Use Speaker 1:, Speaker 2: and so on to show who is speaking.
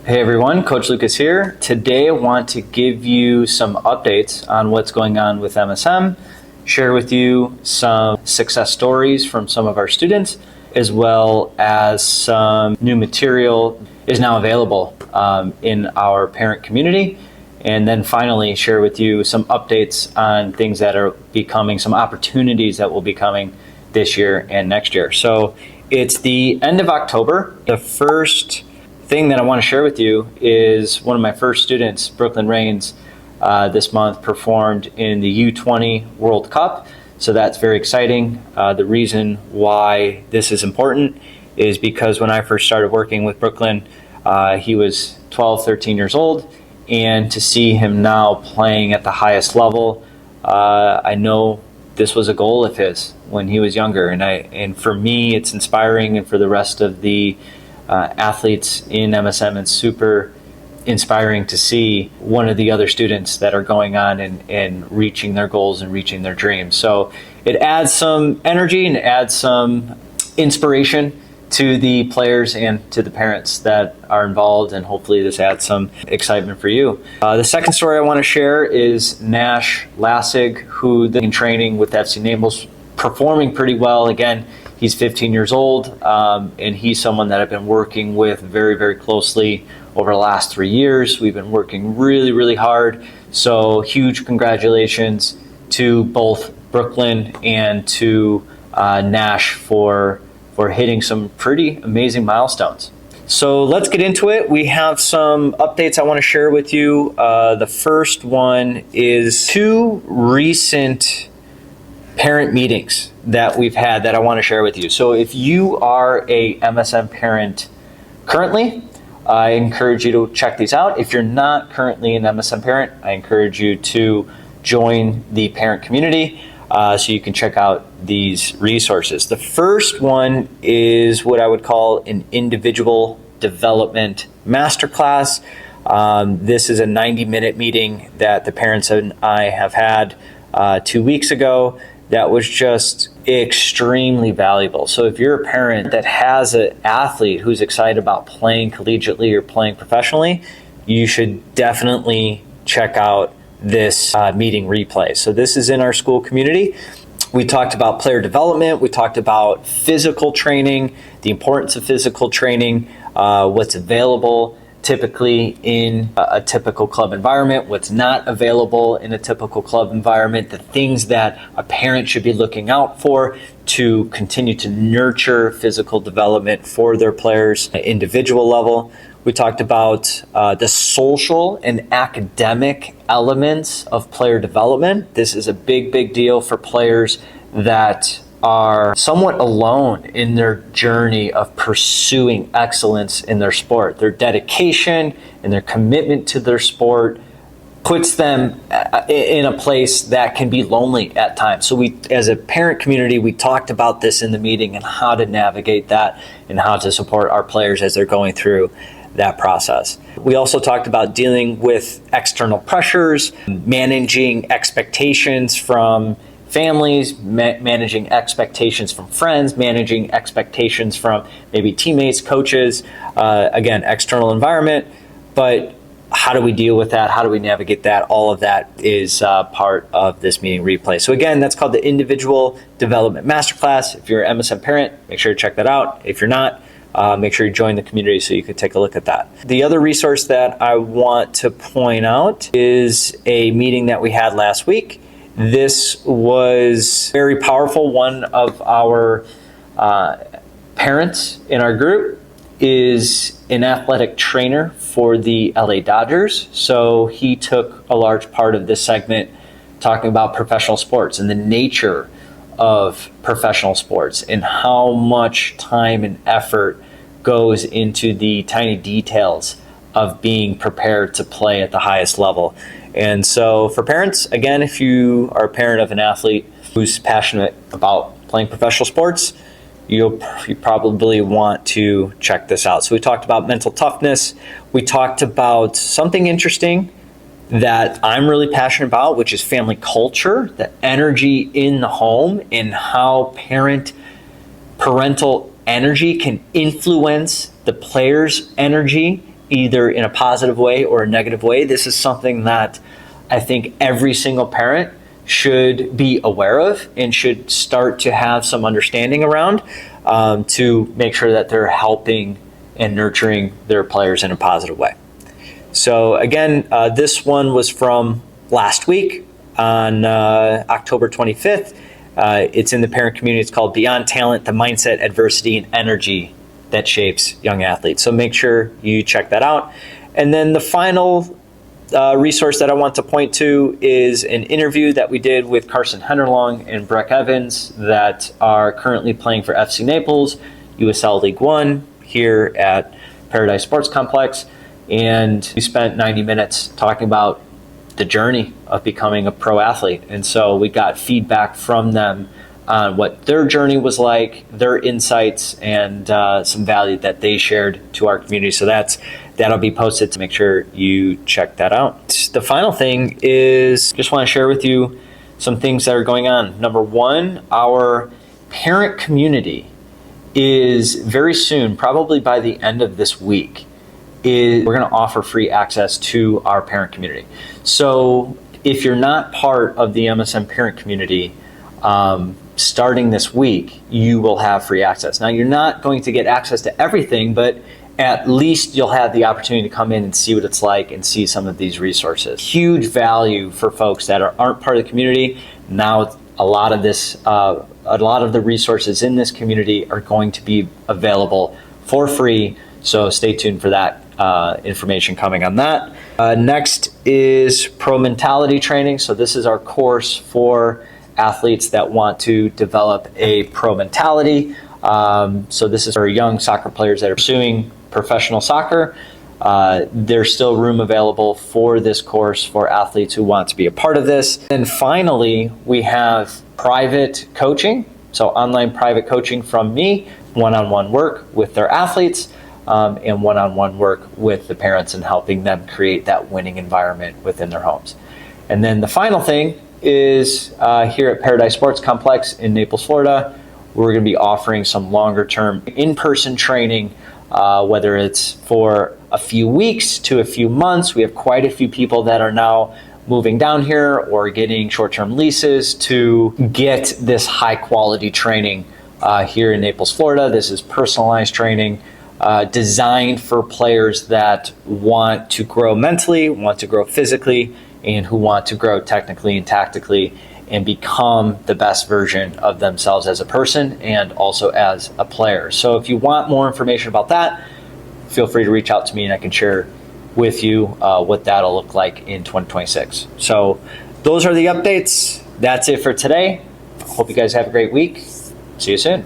Speaker 1: Hey everyone, Coach Lucas here. Today I want to give you some updates on what's going on with MSM, share with you some success stories from some of our students, as well as some new material is now available in our parent community. And then finally share with you some updates on things that are becoming, some opportunities that will be coming this year and next year. So it's the end of October. The first thing that I want to share with you is one of my first students, Brooklyn Rains, this month performed in the U20 World Cup. So that's very exciting. The reason why this is important is because when I first started working with Brooklyn, he was 12, 13 years old. And to see him now playing at the highest level, I know this was a goal of his when he was younger. And for me, it's inspiring, and for the rest of the athletes in MSM, it's super inspiring to see one of the other students that are going on and reaching their goals and reaching their dreams. So it adds some energy and adds some inspiration to the players and to the parents that are involved, and hopefully this adds some excitement for you. The second story I want to share is Nash Lassig, who in training with FC Naples, performing pretty well. Again, he's 15 years old, and he's someone that I've been working with very, very closely over the last 3 years. We've been working really, really hard. So huge congratulations to both Brooklyn and to Nash for hitting some pretty amazing milestones. So let's get into it. We have some updates I want to share with you. The first one is 2 recent parent meetings that we've had that I want to share with you. So if you are a MSM parent currently, I encourage you to check these out. If you're not currently an MSM parent, I encourage you to join the parent community so you can check out these resources. The first one is what I would call an individual development masterclass. This is a 90-minute meeting that the parents and I have had 2 weeks ago. That was just extremely valuable. So if you're a parent that has an athlete who's excited about playing collegiately or playing professionally, you should definitely check out this meeting replay. So this is in our school community. We talked about player development. We talked about physical training, the importance of physical training, what's available typically in a typical club environment, what's not available in a typical club environment, the things that a parent should be looking out for to continue to nurture physical development for their players at individual level. We talked about the social and academic elements of player development. This is a big, big deal for players that are somewhat alone in their journey of pursuing excellence in their sport. Their dedication and their commitment to their sport puts them in a place that can be lonely at times. So we, as a parent community, we talked about this in the meeting and how to navigate that and how to support our players as they're going through that process. We also talked about dealing with external pressures, managing expectations from families, managing expectations from friends, managing expectations from maybe teammates, coaches, again, external environment. But how do we deal with that? How do we navigate that? All of that is part of this meeting replay. So again, that's called the Individual Development Masterclass. If you're an MSM parent, make sure to check that out. If you're not, make sure you join the community so you can take a look at that. The other resource that I want to point out is a meeting that we had last week. This was very powerful. One of our parents in our group is an athletic trainer for the LA Dodgers. So he took a large part of this segment talking about professional sports and the nature of professional sports and how much time and effort goes into the tiny details of being prepared to play at the highest level. And so for parents, again, if you are a parent of an athlete who's passionate about playing professional sports, you probably want to check this out. So we talked about mental toughness. We talked about something interesting that I'm really passionate about, which is family culture, the energy in the home, and how parental energy can influence the player's energy either in a positive way or a negative way. This is something that I think every single parent should be aware of and should start to have some understanding around, to make sure that they're helping and nurturing their players in a positive way. So again, this one was from last week on October 25th. It's in the parent community. It's called Beyond Talent, the Mindset, Adversity, and Energy that Shapes Young Athletes. So make sure you check that out. And then the final resource that I want to point to is an interview that we did with Carson Henderlong and Breck Evans that are currently playing for FC Naples, USL League One here at Paradise Sports Complex. And we spent 90 minutes talking about the journey of becoming a pro athlete. And so we got feedback from them on what their journey was like, their insights, and some value that they shared to our community. So that'll be posted, to make sure you check that out. The final thing is, just want to share with you some things that are going on. Number one, our parent community is very soon, probably by the end of this week, we're going to offer free access to our parent community. So if you're not part of the MSM parent community, starting this week, you will have free access. Now, you're not going to get access to everything, but at least you'll have the opportunity to come in and see what it's like and see some of these resources. Huge value for folks that aren't part of the community. Now, a lot of the resources in this community are going to be available for free. So stay tuned for that information coming on that. Next is Pro Mentality Training. So this is our course for athletes that want to develop a pro mentality. So this is for young soccer players that are pursuing professional soccer. There's still room available for this course for athletes who want to be a part of this. And finally, we have private coaching. So online private coaching from me, one-on-one work with their athletes, and one-on-one work with the parents and helping them create that winning environment within their homes. And then the final thing is here at Paradise Sports Complex in Naples, Florida, we're going to be offering some longer-term in-person training, whether it's for a few weeks to a few months. We have quite a few people that are now moving down here or getting short-term leases to get this high-quality training here in Naples, Florida. This is personalized training designed for players that want to grow mentally, want to grow physically, and who want to grow technically and tactically and become the best version of themselves as a person and also as a player. So if you want more information about that, feel free to reach out to me and I can share with you what that'll look like in 2026. So those are the updates. That's it for today. Hope you guys have a great week. See you soon.